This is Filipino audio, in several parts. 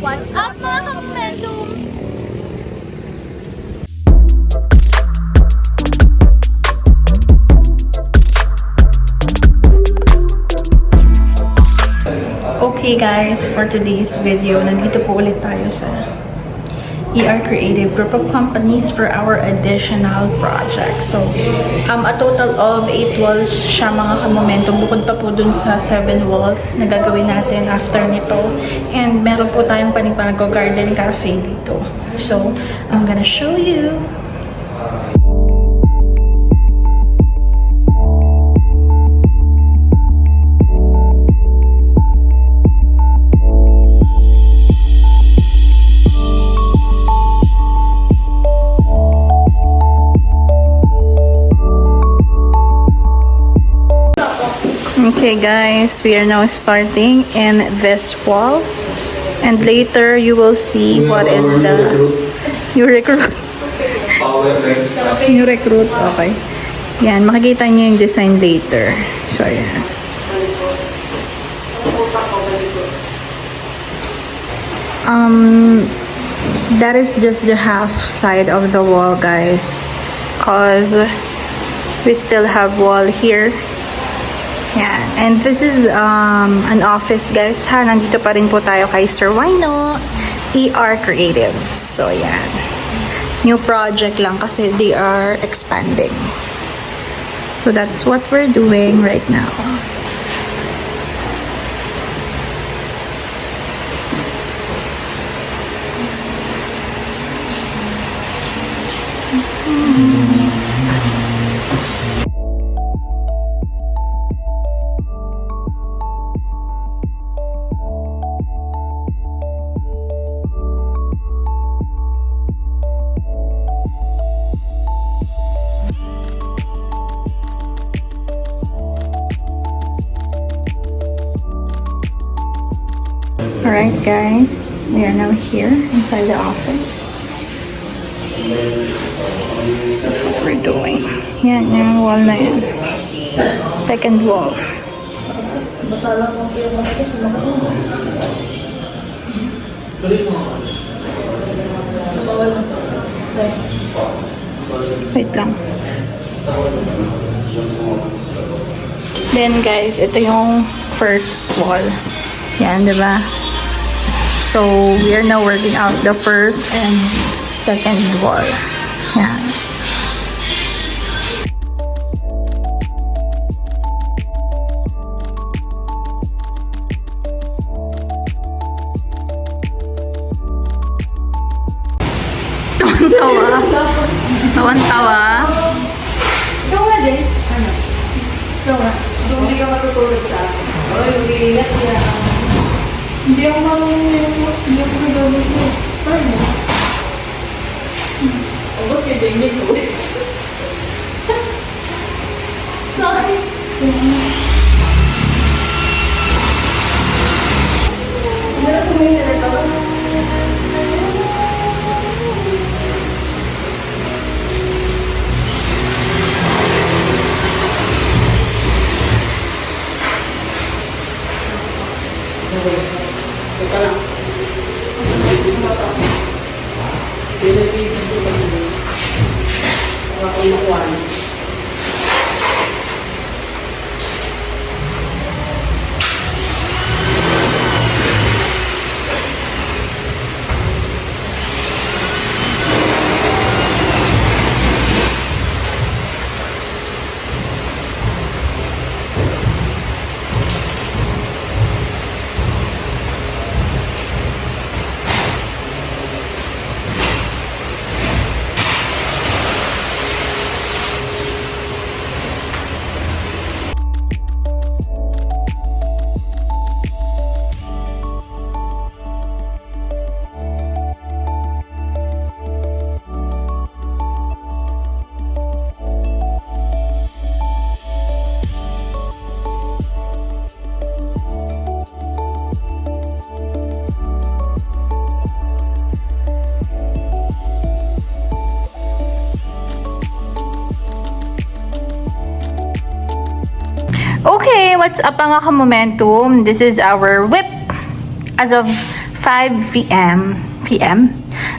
What's up mga ka-momentum? Okay guys, for today's video, nandito po ulit tayo sa ER Creative Group of Companies for our additional project. So, a total of 8 walls siya mga ka-momentum. Bukod pa po dun sa 7 walls na gagawin natin after nito. And meron po tayong panibagong garden cafe dito. So, I'm gonna show you. Okay guys, we are now starting in this wall, and later you will see what is the new recruit. New recruit, okay. Yan, makikita nyo yung design later. So yan. That is just the half side of the wall guys, cause we still have wall here. Yeah, and this is an office guys ha. Nandito pa rin po tayo kay Sir Wino, ER Creative. So yan. New project lang kasi they are expanding. So that's what we're doing right now. Alright guys, we are now here inside the office. This is what we're doing. Yan, yung wall na yan. Second wall. Wait lang. Then guys, ito yung first wall. Yan, diba? So, we are now working out the first and second wall. Yan. Tawan-tawa. Tawan-tawa. Ikaw nga din. Ano? Ikaw nga. Hindi ka matutulog sa akin. Oy, umiiyak niya. Hindi ako marunong. Hindi ako nagawin siya. Paano? O, ba't yung dingin ko? Sorry. Hindi ako kumain na ito. Ito lang. Pinag-ibig ko lang din. Para kung makuha niyo. Okay, what's up mga ka-momentum? This is our whip as of 5 p.m.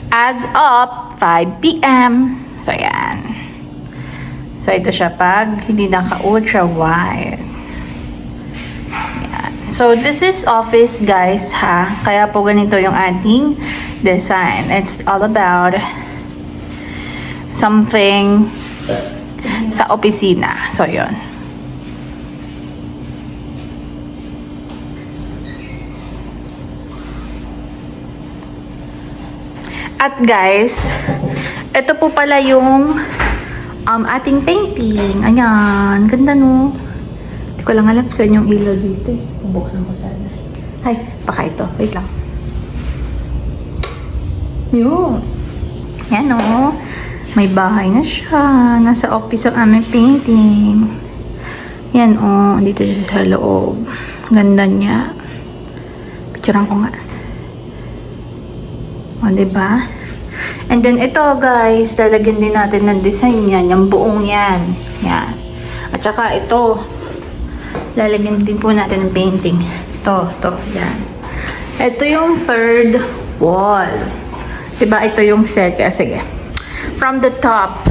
As of 5 p.m. So, yan. So, ito siya pag hindi naka-ultra wide. Yan. So, this is office, guys, ha? Kaya po ganito yung ating design. It's all about something sa opisina. So, yun. At guys, ito po pala yung ating painting. Ayan, ganda no. Hindi ko lang alam sa inyong ilaw dito eh. Bubuksan ko sana. Ay, baka ito. Wait lang. Yun. Yan o. May bahay na siya. Nasa office ang aming painting. Yan o. Dito siya sa loob. Ganda niya. Picturean ko nga. O, diba? And then, ito, guys, lalagyan din natin ng design yan. Yung buong yan. Yan. At saka, ito, lalagyan din po natin ng painting. Ito, yan. Ito yung third wall. Diba? Ito yung second. Sige. From the top.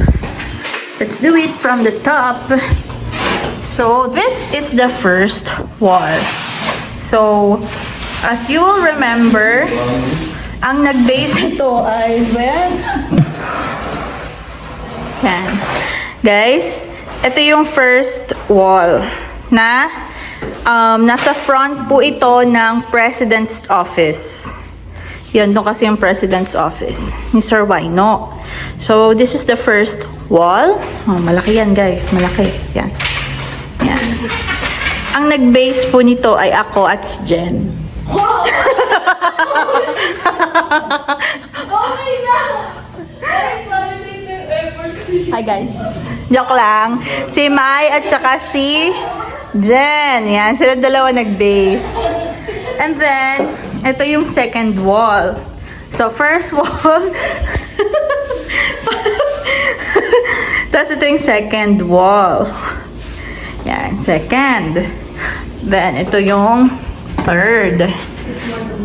Let's do it from the top. So, this is the first wall. So, as you will remember, ang nag-base ito ay when? Yan. Guys, ito yung first wall na nasa front po ito ng President's Office. Yan, doon kasi yung President's Office ni Sir Waino. So, this is the first wall. Oh, malaki yan, guys. Malaki. Yan. Yan. Ang nag-base po nito ay ako at si Jen. Hi guys. Joke lang. Si Mai at saka si Jen. Yan. Sila dalawa nag-base. And then, ito yung second wall. So, first wall. Tapos ito yung second wall. Yan. Second. Then, ito yung third.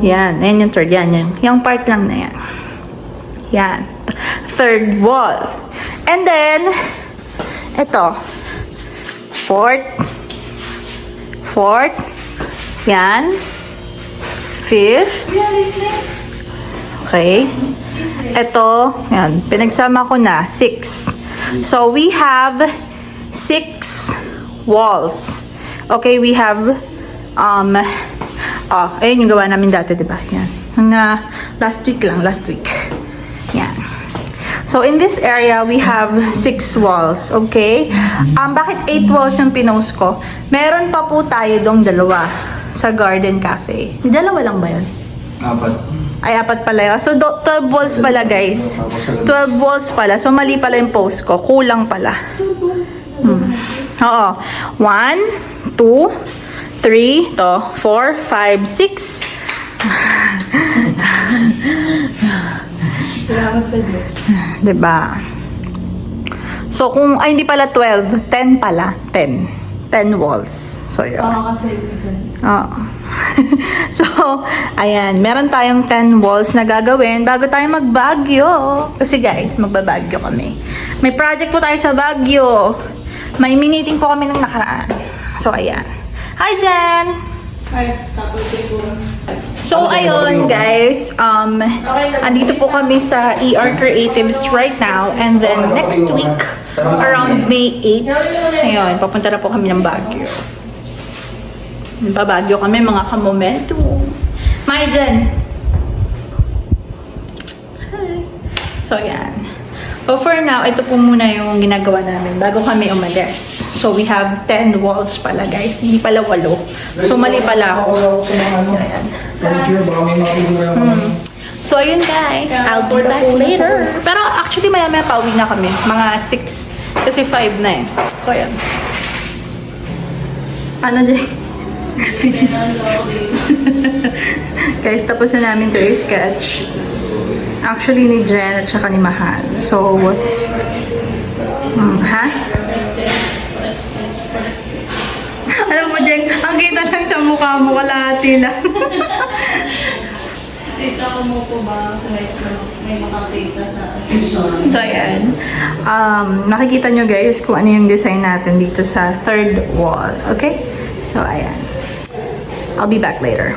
Yan. Yan yung third. Yan. Yung part lang na yan. Yan. Third wall. And then, ito. Fourth. Yan. Fifth. Okay. Ito. Yan. Pinagsama ko na. 6. So, we have 6 walls. Okay, we have ayun yung gawa namin dati, diba? Yan. Last week. Yan. So, in this area, we have 6 walls, okay? Bakit 8 walls yung pinost ko? Meron pa po tayo dong dalawa sa Garden Cafe. Dalawa lang ba yun? 4. Ay, 4 pala yun. So, 12 walls pala, guys. 12 walls pala. So, mali pala yung post ko. Kulang pala. Oo. 1, 2, 3, 4, 5, 6. Salamat sa Diyos. Diba? So, kung, hindi pala 12, 10 pala. 10 walls. So, yun. Kasi Oo. So, ayan. Meron tayong 10 walls na gagawin bago tayo mag-Baguio. Kasi guys, magba-Baguio kami. May project po tayo sa Baguio. May meeting po kami nung nakaraan. So, ayan. Hi, Jen! Ay, tapos siguro. So, ayun, guys. Andito po kami sa ER Creatives right now. And then, next week, around May 8, ayun, papunta na po kami ng Baguio. Babagyo kami, mga kamomento. May Jen! Hi! So, yan. But for now, ito po muna yung ginagawa namin bago kami umalis. So, we have 10 walls pala, guys. Hindi pala 8. So, mali pala ako. Ayan. So, ayun, guys. I'll be back later. Pero, actually, maya-maya pauwi na kami. Mga 6. Kasi 5 na eh. So, ayan. Ano, Jen? Guys, tapos na namin to i-sketch. Actually, ni Jen at saka ni Mahal. So, ha? Alam mo, Jen, ang kita lang sa mukha mo, kalahati lang. Tita ko mo po ba sa may makakita sa So, ayan. Nakikita nyo guys kung ano yung design natin dito sa third wall. Okay? So, ayan. I'll be back later.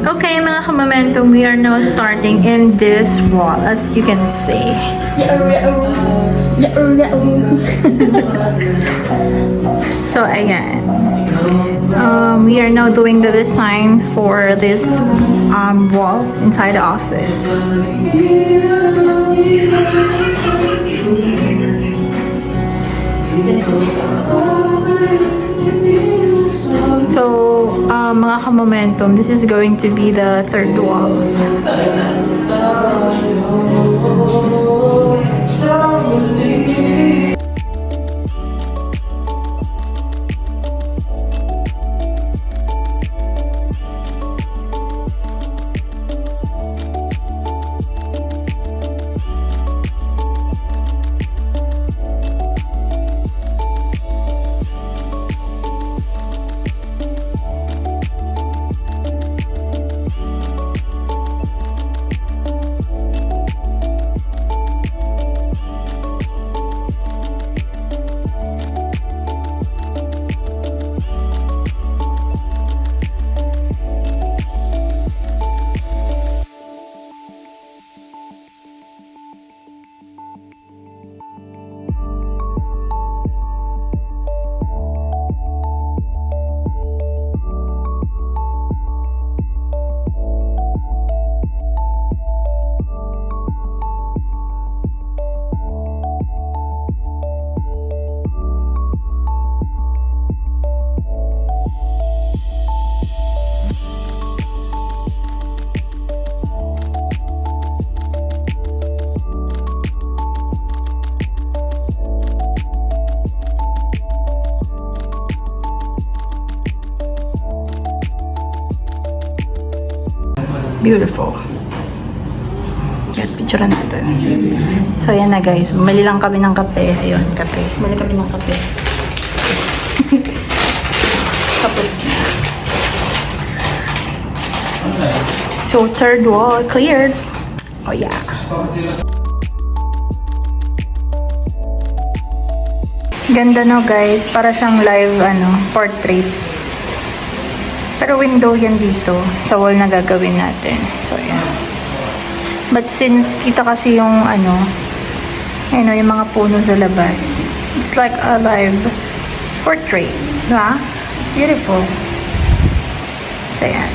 Okay, mga ka-momentum, we are now starting in this wall, as you can see. So, ayan. We are now doing the design for this wall inside the office. So, mga ka-momentum, this is going to be the third wall. Beautiful. Yan, picture natin. So, yan na guys. Bumili lang kami ng kape. Ayun, kape. Bumili kami ng kape. Tapos na. So, third wall cleared. Oh, yeah. Ganda no guys. Para siyang live, portrait. Pero window yan dito sa wall na gagawin natin. So, yan. But since kita kasi yung yung mga puno sa labas, it's like a live portrait. Diba? It's beautiful. So, yan.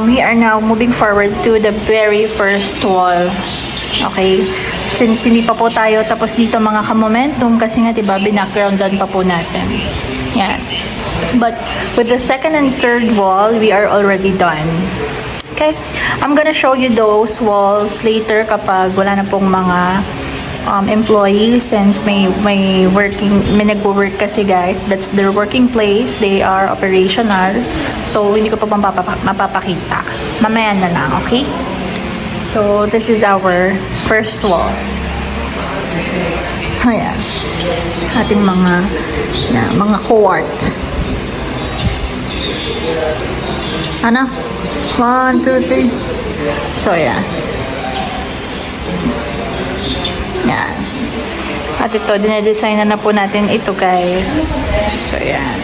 We are now moving forward to the very first wall. Okay? Since hindi pa po tayo tapos dito mga ka-momentum kasi nga diba, binackgroundan pa po natin. Yan. But with the second and third wall, we are already done. Okay? I'm gonna show you those walls later kapag wala na pong mga employees since may nagwo-work kasi guys. That's their working place. They are operational. So, hindi ko pa mapapakita. Mamaya na lang, okay? So, this is our first wall. Ayan. Ating mga cohort. Ano? 1, 2, 3. So, yeah. Yan. At ito, dinedesign na po natin ito, guys. So, yan.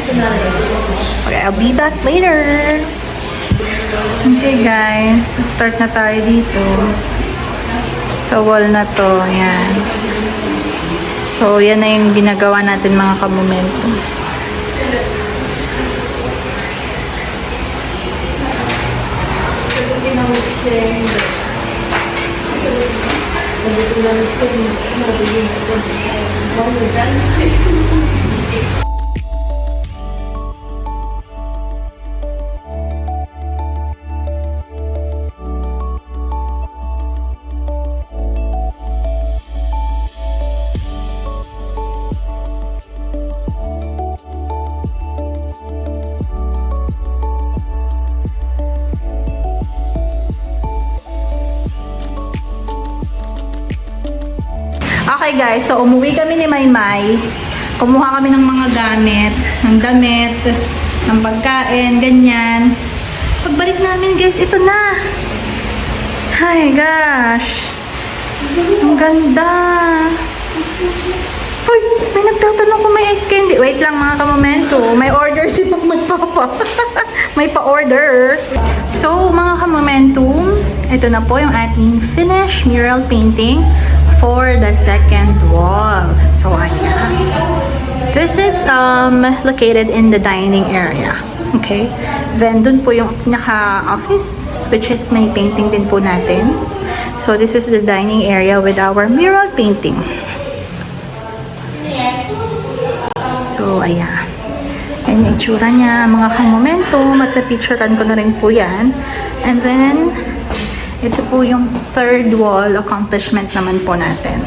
Okay, I'll be back later. Okay, guys. Start na tayo dito. Sa wall na to. Yan. So, yan na yung ginagawa natin mga ka-momentum. Okay guys, so umuwi kami ni Maymay Kumuha kami ng mga gamit, ng damit, ng pagkain, ganyan. Pagbalik namin guys, ito na. Hi gosh. Ang ganda. Uy, may nagtatanong kung may ice candy. Wait lang mga kamomento. May order si Magpapa. May pa-order. So, mga kamomento, ito na po yung ating finished mural painting for the second wall. So, ayan. This is located in the dining area. Okay? Then, dun po yung pinaka-office, which is may painting din po natin. So, this is the dining area with our mural painting. So, ayan. Ayan yung itsura niya. Mga kamomento, matapicturean ko na rin po yan. And then, ito po yung third wall accomplishment naman po natin.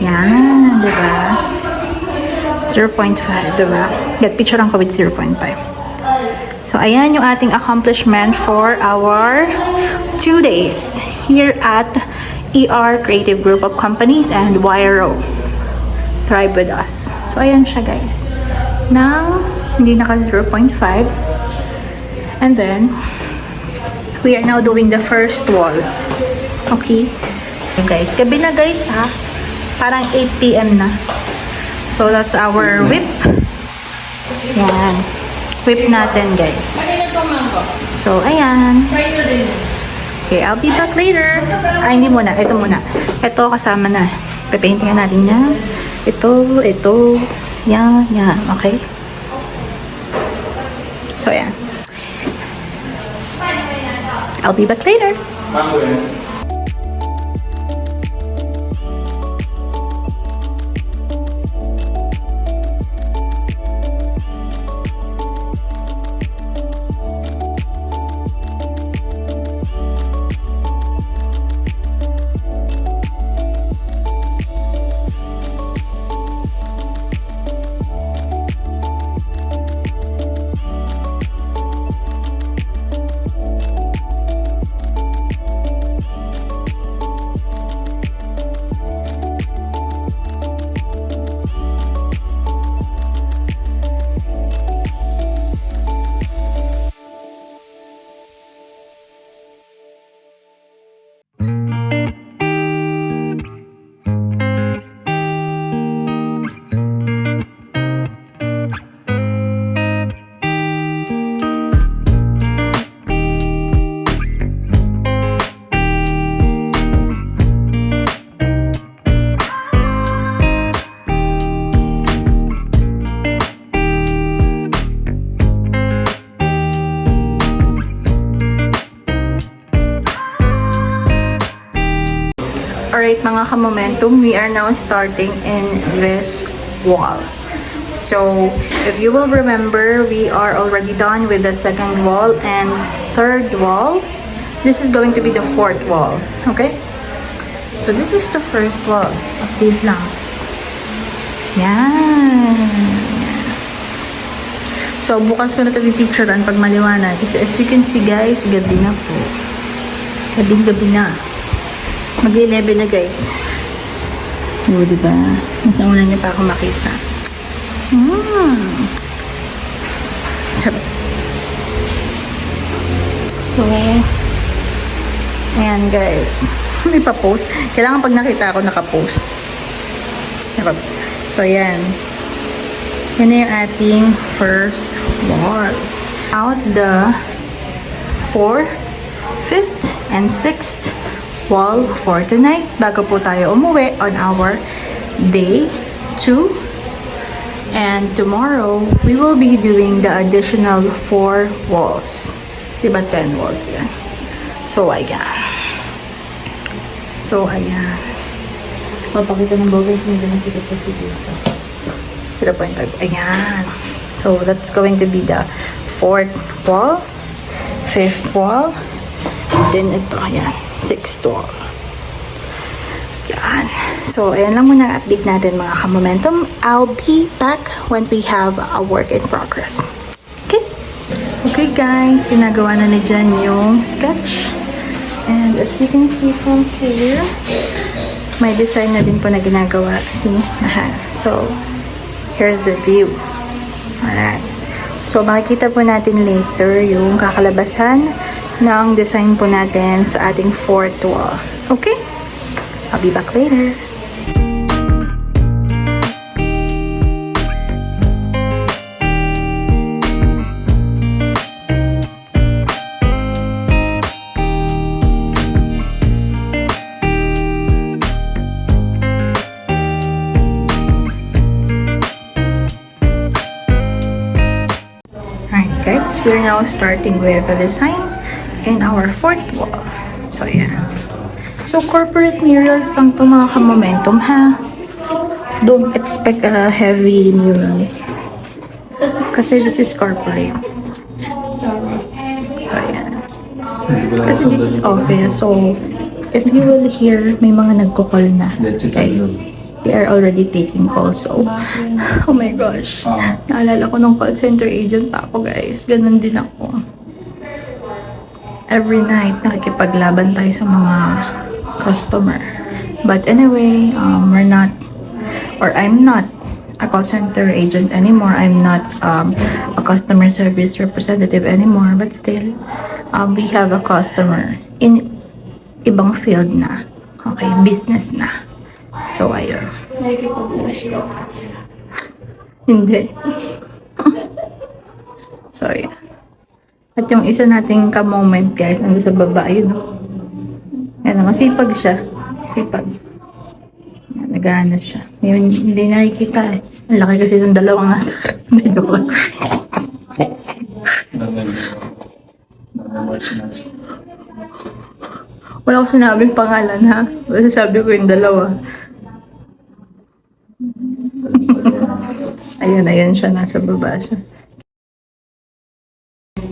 Yan, diba? 0.5, diba? Get picturean ko with 0.5. So, ayan yung ating accomplishment for our 2 days here at ER Creative Group of Companies and YRO. Thrive with us. So, ayan siya guys. Now, hindi naka 0.5. And then, we are now doing the first wall. Okay? Okay guys, gabi na guys ha. Parang 8 PM na. So, that's our whip. Yan. Whip natin guys. Kanina itong mango. So, ayan. Try nyo din. Okay, I'll be back later. Ay, hindi muna. Ito muna. Ito kasama na. Papaintingan natin yan. Ito. Yan. Okay? So, ayan. I'll be back later. Mango yan. Alright mga ka-momentum, we are now starting in this wall. So, if you will remember, we are already done with the second wall and third wall. This is going to be the fourth wall. Okay? So, this is the first wall. Update lang. Yan. So, bukas ko na ito pipicturean pag maliwanag. Kasi as you can see guys, gabi na po. Gabi na. Mag-11 na guys. Oo, diba? Mas nauna niyo pa ako makita. Sarap. So, ayan guys. May pa-post. Kailangan pag nakita ako, naka-post. Sarap. So, ayan. Yan na yung ating first wall. Out the 4th, 5th, and 6th wall for tonight bago po tayo umuwi on our day 2. And tomorrow, we will be doing the additional 4 walls. Diba 10 walls yan? So, ayan. Papakita ng bogers, hindi na sikat kasi dito. 0.5. Ayan. So, that's going to be the 4th wall, 5th wall, then ito, ayan, 6th wall. Yan. So, ayan lang muna update natin mga ka-momentum. I'll be back when we have a work in progress. Okay? Okay guys, ginagawa na ni Jen yung sketch. And as you can see from here, may design na din po na ginagawa. See? Aha. So, Here's the view. Alright. So, makikita po natin later yung kakalabasan ng design po natin sa ating fourth wall. Okay? I'll be back later. Alright guys, we're now starting with the design in our fourth wall. So yeah. So corporate murals lang to mga ka-momentum ha. Don't expect a heavy mural. Kasi this is corporate. So yeah. Kasi this is office. So if you will hear, may mga nagko-call na. Guys. They are already taking calls. So, oh my gosh. Naalala ko nung call center agent pa ako, guys. Ganun din ako. Every night, nakikipaglaban tayo sa mga customer. But anyway, we're not, or I'm not a call center agent anymore. I'm not a customer service representative anymore. But still, we have a customer in ibang field na. Okay, business na. So, ayun. Hindi. So, yeah. At yung isa nating ka-moment, guys, nandun sa baba, yun. Yan, masipag siya. Sipag. Yan, nag-ano siya. Yun, hindi nakikita eh. Ang laki kasi ng dalawang nasa. Hindi joke lang. Wala ko sinabing pangalan, ha? Basta sabi ko yung dalawa. Ayun siya. Nasa baba siya.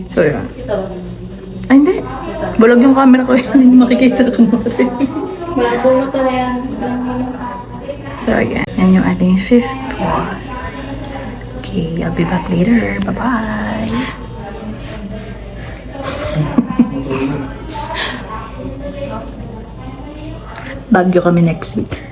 So, yun. Ay, hindi. Bulog yung camera ko. Hindi makikita ko natin. So, yan. Yan yung ating fifth wall. Okay, I'll be back later. Bye-bye. Baguio kami next week.